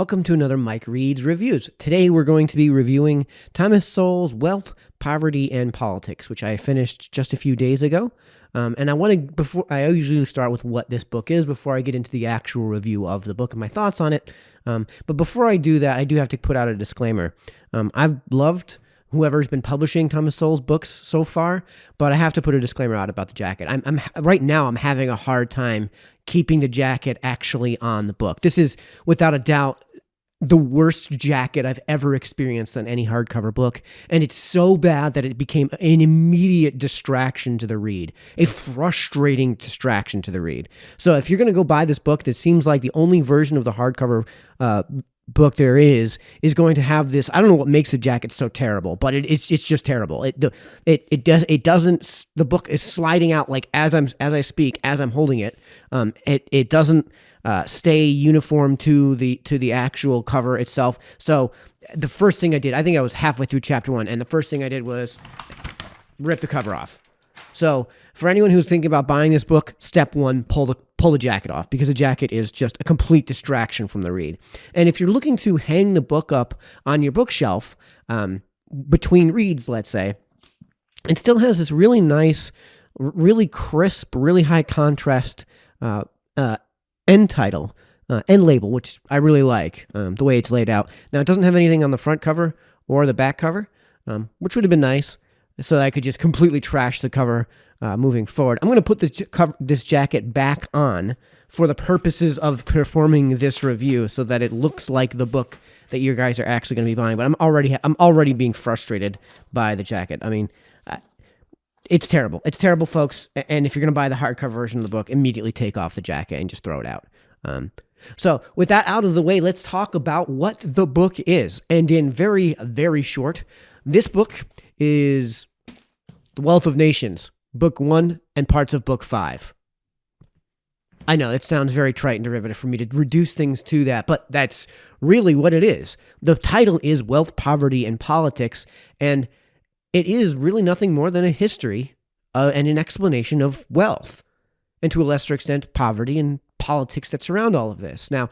Welcome to another Mike Reads Reviews. Today we're going to be reviewing Thomas Sowell's Wealth, Poverty, and Politics, which I finished just a few days ago. And I usually start with what this book is before I get into the actual review of the book and my thoughts on it. But before I do that, I do have to put out a disclaimer. I've loved whoever's been publishing Thomas Sowell's books so far, but I have to put a disclaimer out about the jacket. Right now I'm having a hard time keeping the jacket actually on the book. This is without a doubt the worst jacket I've ever experienced on any hardcover book, and it's so bad that it became an immediate distraction to the read, a frustrating distraction to the read. So if you're going to go buy this book that seems like the only version of the hardcover book there is going to have this. I don't know what makes the jacket so terrible, but it's just terrible. It doesn't. The book is sliding out like as I speak, as I'm holding it. It doesn't stay uniform to the actual cover itself. So the first thing I did, I think I was halfway through chapter 1, and the first thing I did was rip the cover off. So for anyone who's thinking about buying this book, step 1, pull the jacket off, because the jacket is just a complete distraction from the read. And if you're looking to hang the book up on your bookshelf between reads, let's say, it still has this really nice, really crisp, really high contrast end title, end label, which I really like the way it's laid out. Now, it doesn't have anything on the front cover or the back cover, which would have been nice, so that I could just completely trash the cover moving forward. I'm going to put this jacket back on for the purposes of performing this review, so that it looks like the book that you guys are actually going to be buying. But I'm already being frustrated by the jacket. I mean, it's terrible. It's terrible, folks. And if you're going to buy the hardcover version of the book, immediately take off the jacket and just throw it out. So with that out of the way, let's talk about what the book is. And in very, very short, this book is The Wealth of Nations, Book 1 and parts of Book 5. I know it sounds very trite and derivative for me to reduce things to that, but that's really what it is. The title is Wealth, Poverty, and Politics, and it is really nothing more than a history and an explanation of wealth, and to a lesser extent, poverty and politics that surround all of this. Now,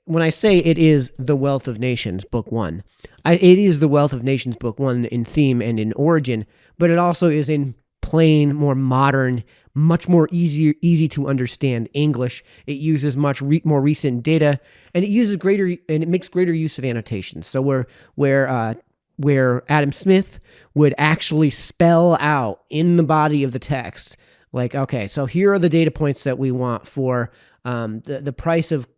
when I say it is The Wealth of Nations, Book 1, it is The Wealth of Nations, Book 1 in theme and in origin, but it also is in plain, more modern, much more easy to understand English. It uses much more recent data, and it makes greater use of annotations. So where Adam Smith would actually spell out in the body of the text, like, okay, so here are the data points that we want for the price of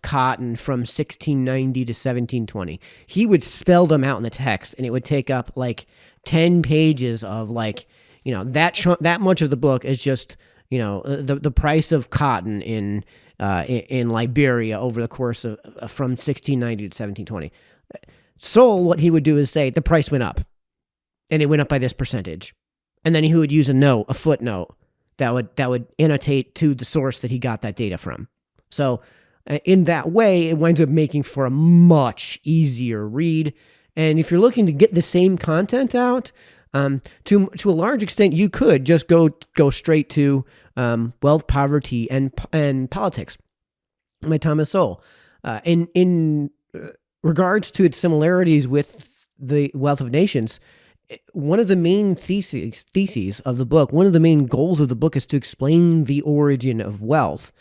cotton from 1690 to 1720. He would spell them out in the text, and it would take up like 10 pages of that much of the book is just the price of cotton in Liberia over the course of from 1690 to 1720. So what he would do is say the price went up, and it went up by this percentage, and then he would use a footnote that would annotate to the source that he got that data from. So in that way, it winds up making for a much easier read. And if you're looking to get the same content out, to a large extent, you could just go straight to Wealth, Poverty, and Politics by Thomas Sowell. In regards to its similarities with The Wealth of Nations, one of the main theses of the book, one of the main goals of the book, is to explain the origin of wealth,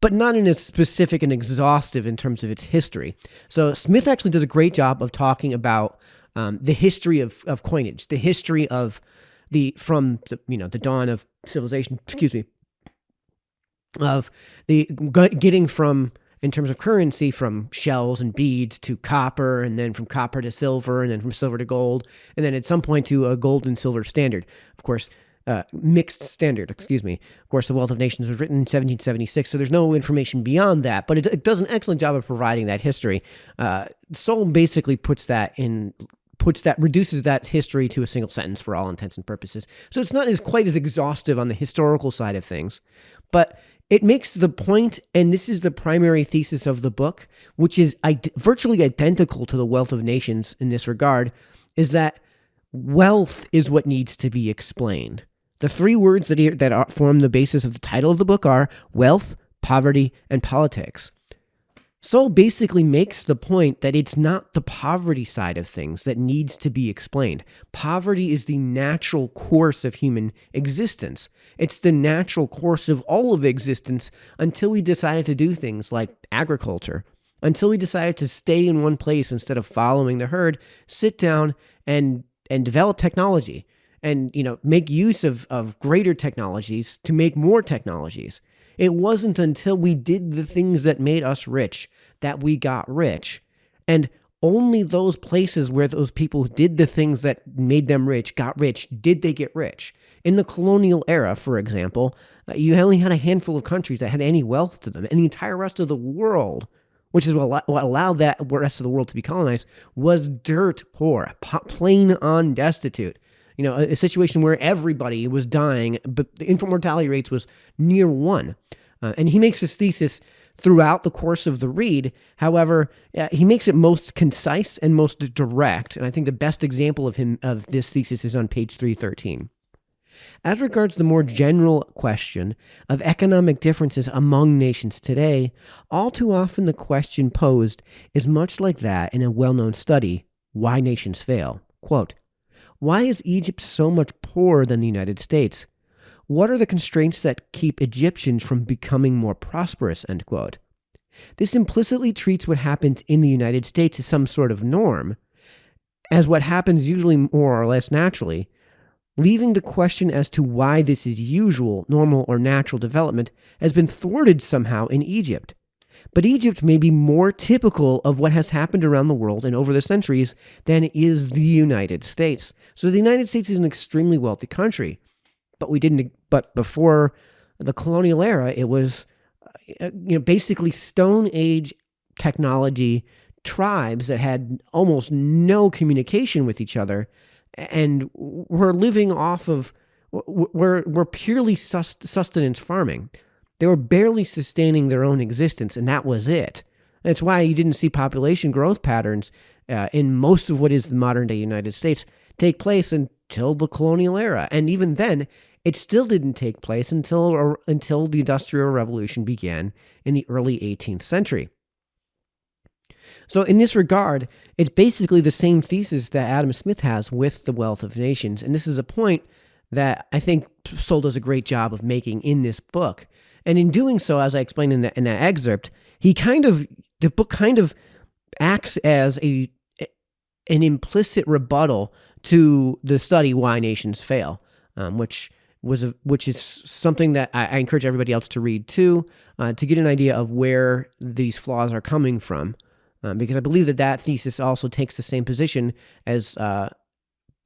but not in a specific and exhaustive in terms of its history. So Smith actually does a great job of talking about the history of coinage, the history of the dawn of civilization, of the getting from, in terms of currency, from shells and beads to copper, and then from copper to silver, and then from silver to gold, and then at some point to a gold and silver standard. Of course, mixed standard, Of course, The Wealth of Nations was written in 1776, so there's no information beyond that, but it does an excellent job of providing that history. Sowell basically reduces that history to a single sentence for all intents and purposes. So it's not quite as exhaustive on the historical side of things, but it makes the point, and this is the primary thesis of the book, which is virtually identical to The Wealth of Nations in this regard, is that wealth is what needs to be explained. The three words that form the basis of the title of the book are wealth, poverty, and politics. Sowell basically makes the point that it's not the poverty side of things that needs to be explained. Poverty is the natural course of human existence. It's the natural course of all of existence until we decided to do things like agriculture, until we decided to stay in one place instead of following the herd, sit down and develop technology and make use of greater technologies to make more technologies. It wasn't until we did the things that made us rich that we got rich. And only those places where those people did the things that made them rich got rich, did they get rich. In the colonial era, for example, you only had a handful of countries that had any wealth to them, and the entire rest of the world, which is what allowed that rest of the world to be colonized, was dirt poor, plain on destitute. A situation where everybody was dying, but the infant mortality rates was near 1. And he makes his thesis throughout the course of the read. However, he makes it most concise and most direct. And I think the best example of this thesis is on page 313. As regards the more general question of economic differences among nations today, all too often the question posed is much like that in a well-known study, Why Nations Fail. Quote, why is Egypt so much poorer than the United States? What are the constraints that keep Egyptians from becoming more prosperous? End quote. This implicitly treats what happens in the United States as some sort of norm, as what happens usually more or less naturally, leaving the question as to why this is usual, normal, or natural development has been thwarted somehow in Egypt. But Egypt may be more typical of what has happened around the world and over the centuries than is the United States. So the United States is an extremely wealthy country, but before the colonial era, it was basically Stone Age technology tribes that had almost no communication with each other and were living off of, were purely sustenance farming. They were barely sustaining their own existence, and that was it. That's why you didn't see population growth patterns in most of what is the modern-day United States take place until the colonial era. And even then, it still didn't take place until the Industrial Revolution began in the early 18th century. So in this regard, it's basically the same thesis that Adam Smith has with the Wealth of Nations. And this is a point that I think Sowell does a great job of making in this book. And in doing so, as I explained in that excerpt, the book kind of acts as an implicit rebuttal to the study Why Nations Fail, which is something that I encourage everybody else to read too, to get an idea of where these flaws are coming from, because I believe that thesis also takes the same position as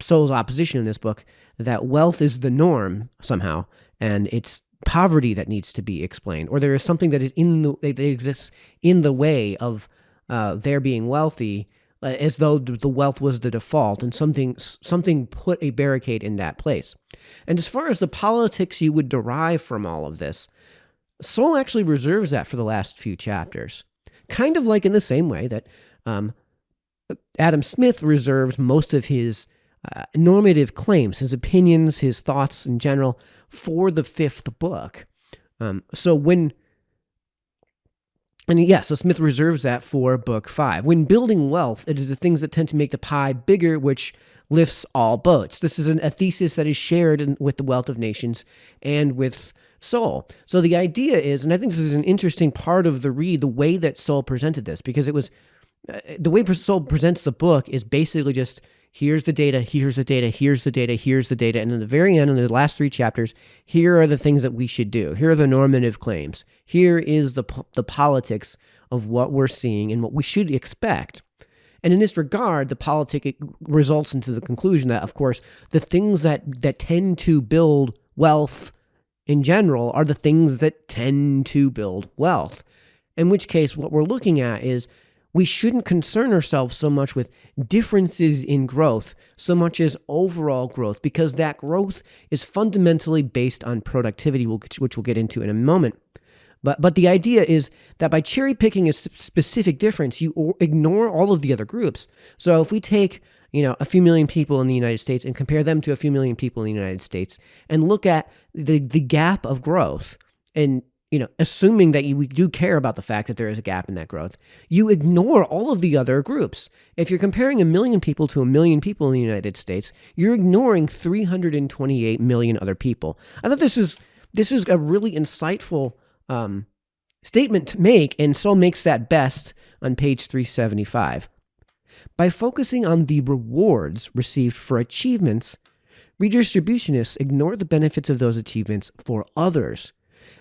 Sowell's opposition in this book, that wealth is the norm somehow, and it's poverty that needs to be explained, or there is something that exists in the way of their being wealthy, as though the wealth was the default, and something put a barricade in that place. And as far as the politics you would derive from all of this, Sowell actually reserves that for the last few chapters, kind of like in the same way that Adam Smith reserves most of his normative claims, his opinions, his thoughts in general, for the 5th book. So Smith reserves that for book 5. When building wealth, it is the things that tend to make the pie bigger which lifts all boats. This is a thesis that is shared with the Wealth of Nations and with Sowell. So the idea is, and I think this is an interesting part of the read, the way that Sowell presented this, because it was the way Sowell presents the book is basically just, here's the data, here's the data, here's the data, here's the data. And in the very end, in the last 3 chapters, here are the things that we should do. Here are the normative claims. Here is the politics of what we're seeing and what we should expect. And in this regard, the politic results into the conclusion that, of course, the things that tend to build wealth in general are the things that tend to build wealth. In which case, what we're looking at is we shouldn't concern ourselves so much with differences in growth, so much as overall growth, because that growth is fundamentally based on productivity, which we'll get into in a moment. But the idea is that by cherry picking a specific difference, you ignore all of the other groups. So if we take a few million people in the United States and compare them to a few million people in the United States and look at the gap of growth, and assuming that we do care about the fact that there is a gap in that growth, you ignore all of the other groups. If you're comparing 1 million people to 1 million people in the United States, you're ignoring 328 million other people. I thought this is a really insightful statement to make, and Sowell makes that best on page 375. By focusing on the rewards received for achievements, redistributionists ignore the benefits of those achievements for others,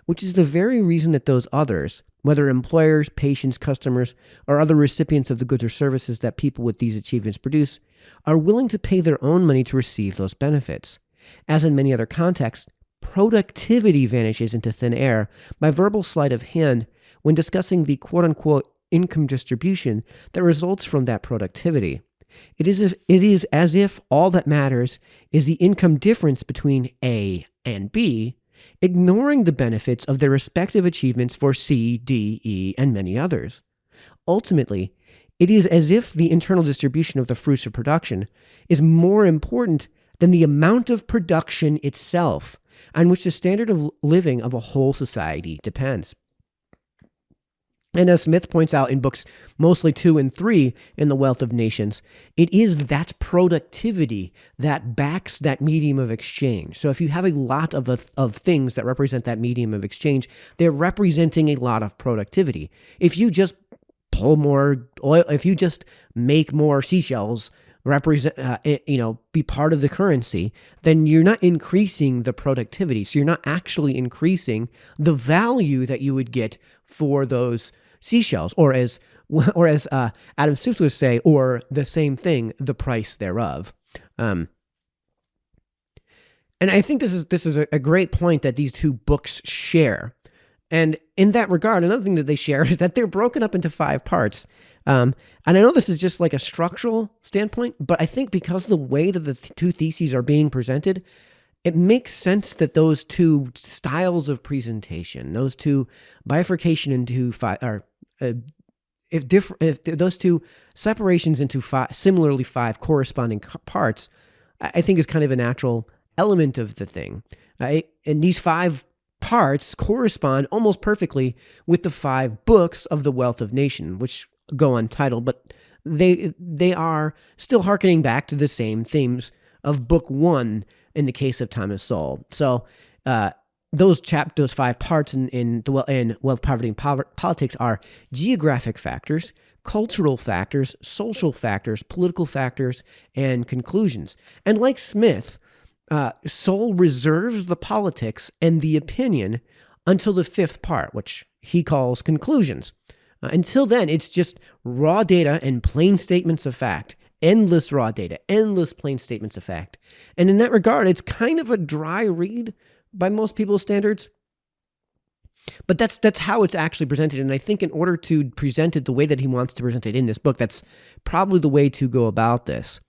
which is the very reason that those others, whether employers, patients, customers, or other recipients of the goods or services that people with these achievements produce, are willing to pay their own money to receive those benefits. As in many other contexts, productivity vanishes into thin air by verbal sleight of hand when discussing the quote-unquote income distribution that results from that productivity. It is as if all that matters is the income difference between A and B, ignoring the benefits of their respective achievements for C, D, E, and many others. Ultimately, it is as if the internal distribution of the fruits of production is more important than the amount of production itself, on which the standard of living of a whole society depends. And as Smith points out in books mostly 2 and 3 in The Wealth of Nations, it is that productivity that backs that medium of exchange. So if you have a lot of things that represent that medium of exchange, they're representing a lot of productivity. If you just pull more oil, if you just make more seashells be part of the currency, then you're not increasing the productivity. So you're not actually increasing the value that you would get for those seashells, or as Adam Smith would say, or the same thing, the price thereof. And I think this is a great point that these two books share. And in that regard, another thing that they share is that they're broken up into 5 parts. And I know this is just like a structural standpoint, but I think because of the way that the two theses are being presented, it makes sense that those two styles of presentation, those two bifurcation into 5, or if those two separations into 5 corresponding parts, I think is kind of a natural element of the thing. And these 5 parts correspond almost perfectly with the 5 books of The Wealth of Nations, which go untitled, but they are still hearkening back to the same themes of Book 1 in the case of Thomas Sowell. So those 5 parts in Wealth, Poverty, and Politics are geographic factors, cultural factors, social factors, political factors, and conclusions. And like Smith, Sowell reserves the politics and the opinion until the 5th part, which he calls conclusions. Until then, it's just raw data and plain statements of fact. Endless raw data, endless plain statements of fact. And in that regard, it's kind of a dry read by most people's standards. But that's how it's actually presented. And I think in order to present it the way that he wants to present it in this book, that's probably the way to go about this.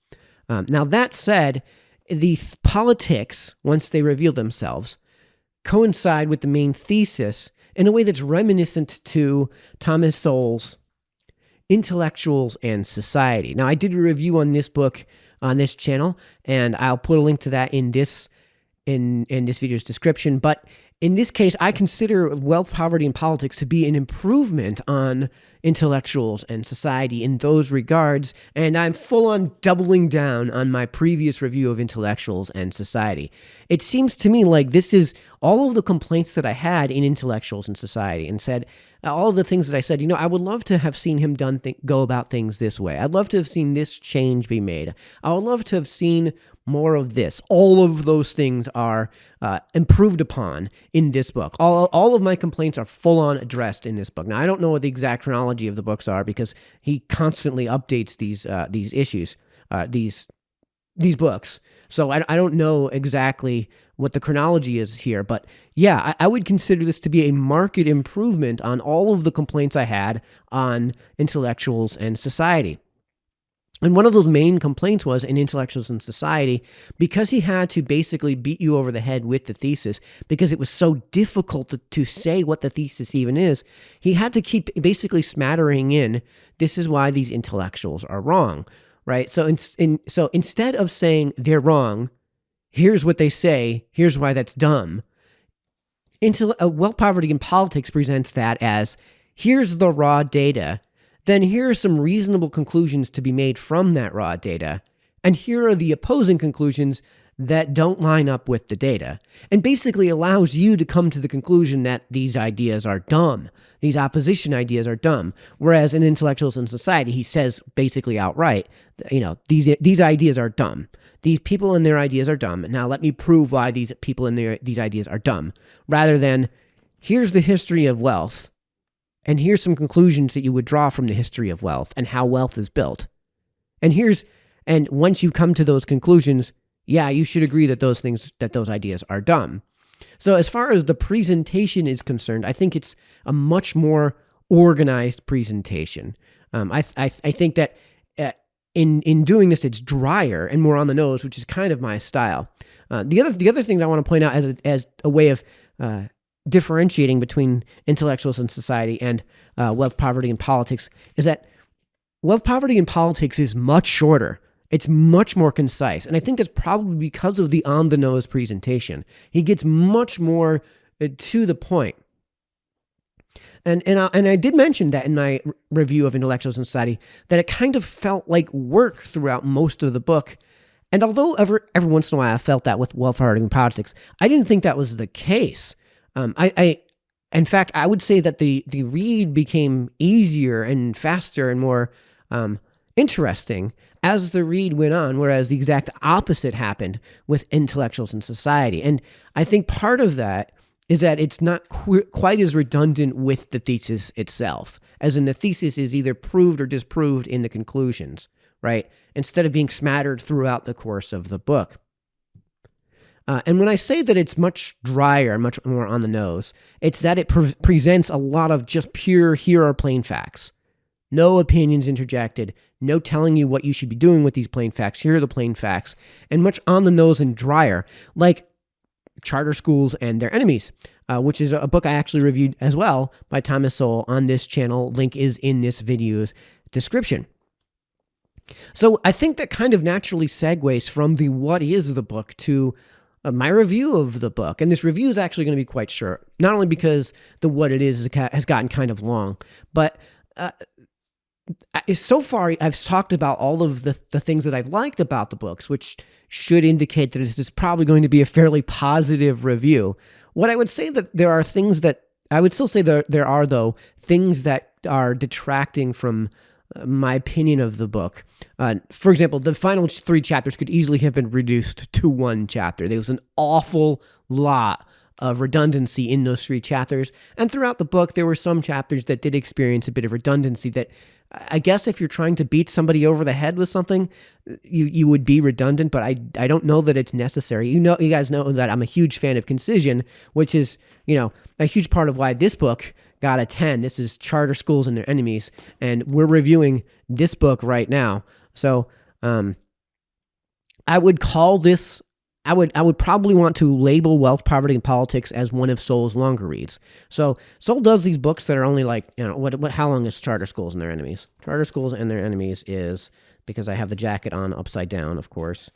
Now, that said, the politics, once they reveal themselves, coincide with the main thesis in a way that's reminiscent to Thomas Sowell's Intellectuals and Society. Now, I did a review on this book on this channel, and I'll put a link to that in this video's description. But in this case, I consider Wealth, Poverty, and Politics to be an improvement on Intellectuals and Society in those regards, and I'm full on doubling down on my previous review of Intellectuals and Society. It seems to me like this is all of the complaints that I had in Intellectuals and Society, and said all of the things that I said, I would love to have seen him go about things this way. I'd love to have seen this change be made. I would love to have seen more of this. All of those things are improved upon in this book. All of my complaints are full on addressed in this book. Now, I don't know what the exact chronology of the books are because he constantly updates these issues, these books. So I don't know exactly what the chronology is here, but yeah, I would consider this to be a marked improvement on all of the complaints I had on Intellectuals and Society. And one of those main complaints was in Intellectuals and Society, because he had to basically beat you over the head with the thesis, because it was so difficult to say what the thesis even is, he had to keep basically smattering in, this is why these intellectuals are wrong, right? So instead of saying they're wrong, here's what they say, here's why that's dumb, Wealth, Poverty, and Politics presents that as, here's the raw data, then here are some reasonable conclusions to be made from that raw data, and here are the opposing conclusions that don't line up with the data, and basically allows you to come to the conclusion that these ideas are dumb. These opposition ideas are dumb. Whereas in Intellectuals in Society, he says basically outright, these ideas are dumb. These people and their ideas are dumb. Now let me prove why these people and these ideas are dumb. Rather than, here's the history of wealth, and here's some conclusions that you would draw from the history of wealth and how wealth is built. And once you come to those conclusions, yeah, you should agree that those ideas are dumb. So as far as the presentation is concerned, I think it's a much more organized presentation. I think that in doing this, it's drier and more on the nose, which is kind of my style. The other thing that I want to point out as a way of differentiating between Intellectuals in Society and Wealth, Poverty, and Politics is that Wealth, Poverty, and Politics is much shorter. It's much more concise, and I think that's probably because of the on-the-nose presentation. He gets much more to the point. And I did mention that in my review of Intellectuals in Society, that it kind of felt like work throughout most of the book. And although every once in a while I felt that with Wealth, Poverty, and Politics, I didn't think that was the case. In fact, I would say that the read became easier and faster and more interesting as the read went on, whereas the exact opposite happened with Intellectuals in Society. And I think part of that is that it's not quite as redundant with the thesis itself, as in the thesis is either proved or disproved in the conclusions, right? Instead of being smattered throughout the course of the book. And when I say that it's much drier, much more on the nose, it's that it presents a lot of just pure, here are plain facts. No opinions interjected, no telling you what you should be doing with these plain facts. Here are the plain facts, and much on the nose and drier, like Charter Schools and Their Enemies, which is a book I actually reviewed as well by Thomas Sowell on this channel. Link is in this video's description. So I think that kind of naturally segues from the what is the book to my review of the book. And this review is actually going to be quite short, not only because the what it is has gotten kind of long, but so far, I've talked about all of the things that I've liked about the books, which should indicate that this is probably going to be a fairly positive review. What I would say that there are things that I would still say there are, though, things that are detracting from my opinion of the book. For example, the final 3 chapters could easily have been reduced to 1 chapter. There was an awful lot of redundancy in those 3 chapters. And throughout the book, there were some chapters that did experience a bit of redundancy that I guess if you're trying to beat somebody over the head with something, you would be redundant, but I don't know that it's necessary. You guys know that I'm a huge fan of concision, which is, a huge part of why this book got a 10. This is Charter Schools and Their Enemies, and we're reviewing this book right now. So I would call this I would probably want to label Wealth, Poverty, and Politics as one of Sowell's longer reads. So Sowell does these books that are only like, how long is Charter Schools and Their Enemies? Charter Schools and Their Enemies is, because I have the jacket on upside down, of course.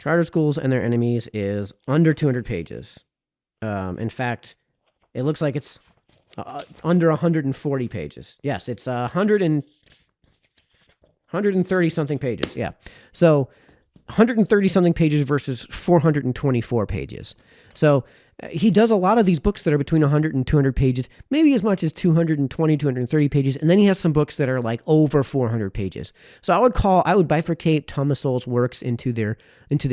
Charter Schools and Their Enemies is under 200 pages. In fact, it looks like it's under 140 pages. Yes, it's 130 something pages. Yeah. So 130 something pages versus 424 pages. So he does a lot of these books that are between 100 and 200 pages, maybe as much as 220, 230 pages. And then he has some books that are like over 400 pages. So I would bifurcate Thomas Sowell's works into the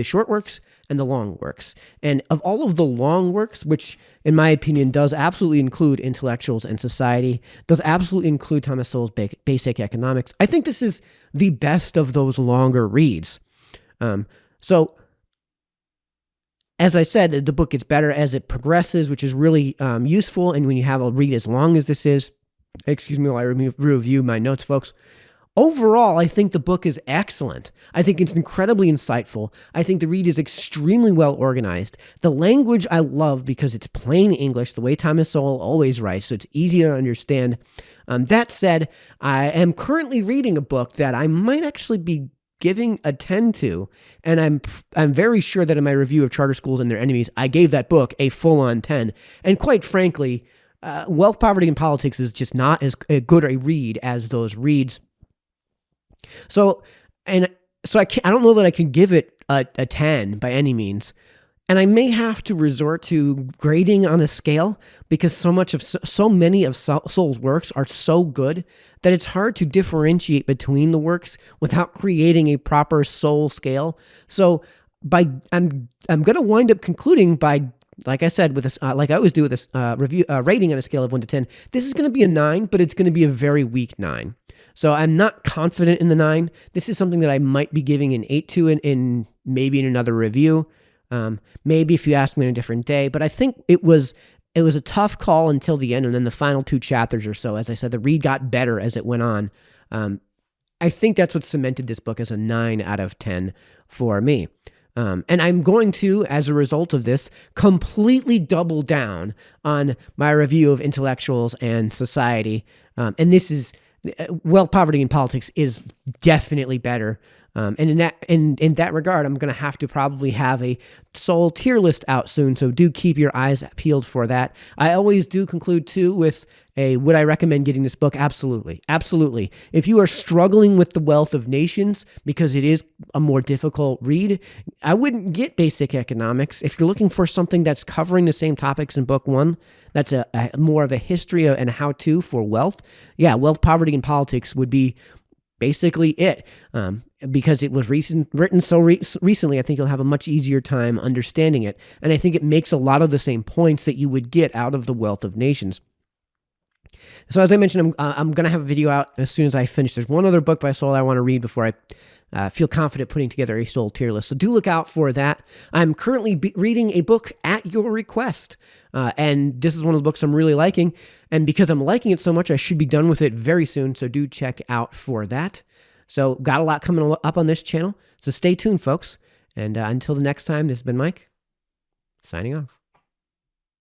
short works and the long works. And of all of the long works, which in my opinion does absolutely include Intellectuals and Society, does absolutely include Thomas Sowell's Basic Economics, I think this is the best of those longer reads. So as I said, the book gets better as it progresses, which is really useful. And when you have a read as long as this is, excuse me while I review my notes, folks. Overall, I think the book is excellent. I think it's incredibly insightful. I think the read is extremely well organized. The language I love because it's plain English, the way Thomas Sowell always writes, so it's easy to understand. That said, I am currently reading a book that I might actually be giving a 10 to, and I'm very sure that in my review of Charter Schools and Their Enemies, I gave that book a full-on 10. And quite frankly, Wealth, Poverty, and Politics is just not as good a read as those reads. So I don't know that I can give it a 10 by any means. And I may have to resort to grading on a scale because so many of Sowell's works are so good that it's hard to differentiate between the works without creating a proper Sowell scale. So I'm going to wind up concluding by, like I said, with this, like I always do with this review rating on a scale of 1 to 10. This is going to be a 9, but it's going to be a very weak 9. So I'm not confident in the 9. This is something that I might be giving an 8 to in maybe in another review. Maybe if you ask me on a different day, but I think it was a tough call until the end, and then the final 2 chapters or so, as I said, the read got better as it went on. I think that's what cemented this book as a 9 out of 10 for me. And I'm going to, as a result of this, completely double down on my review of Intellectuals and Society. And this is Wealth, Poverty, and Politics is definitely better. And in that regard, I'm going to have to probably have a Sowell tier list out soon, so do keep your eyes peeled for that. I always do conclude, too, with would I recommend getting this book? Absolutely. Absolutely. If you are struggling with The Wealth of Nations, because it is a more difficult read, I wouldn't get Basic Economics. If you're looking for something that's covering the same topics in book 1, that's a more of a history and how-to for wealth, yeah, Wealth, Poverty, and Politics would be basically it. Because it was written so recently, I think you'll have a much easier time understanding it. And I think it makes a lot of the same points that you would get out of The Wealth of Nations. So as I mentioned, I'm going to have a video out as soon as I finish. There's one other book by Sowell I want to read before I feel confident putting together a Sowell tier list. So do look out for that. I'm currently reading a book at your request. And this is one of the books I'm really liking. And because I'm liking it so much, I should be done with it very soon. So do check out for that. So got a lot coming up on this channel. So stay tuned, folks. And until the next time, this has been Mike, signing off.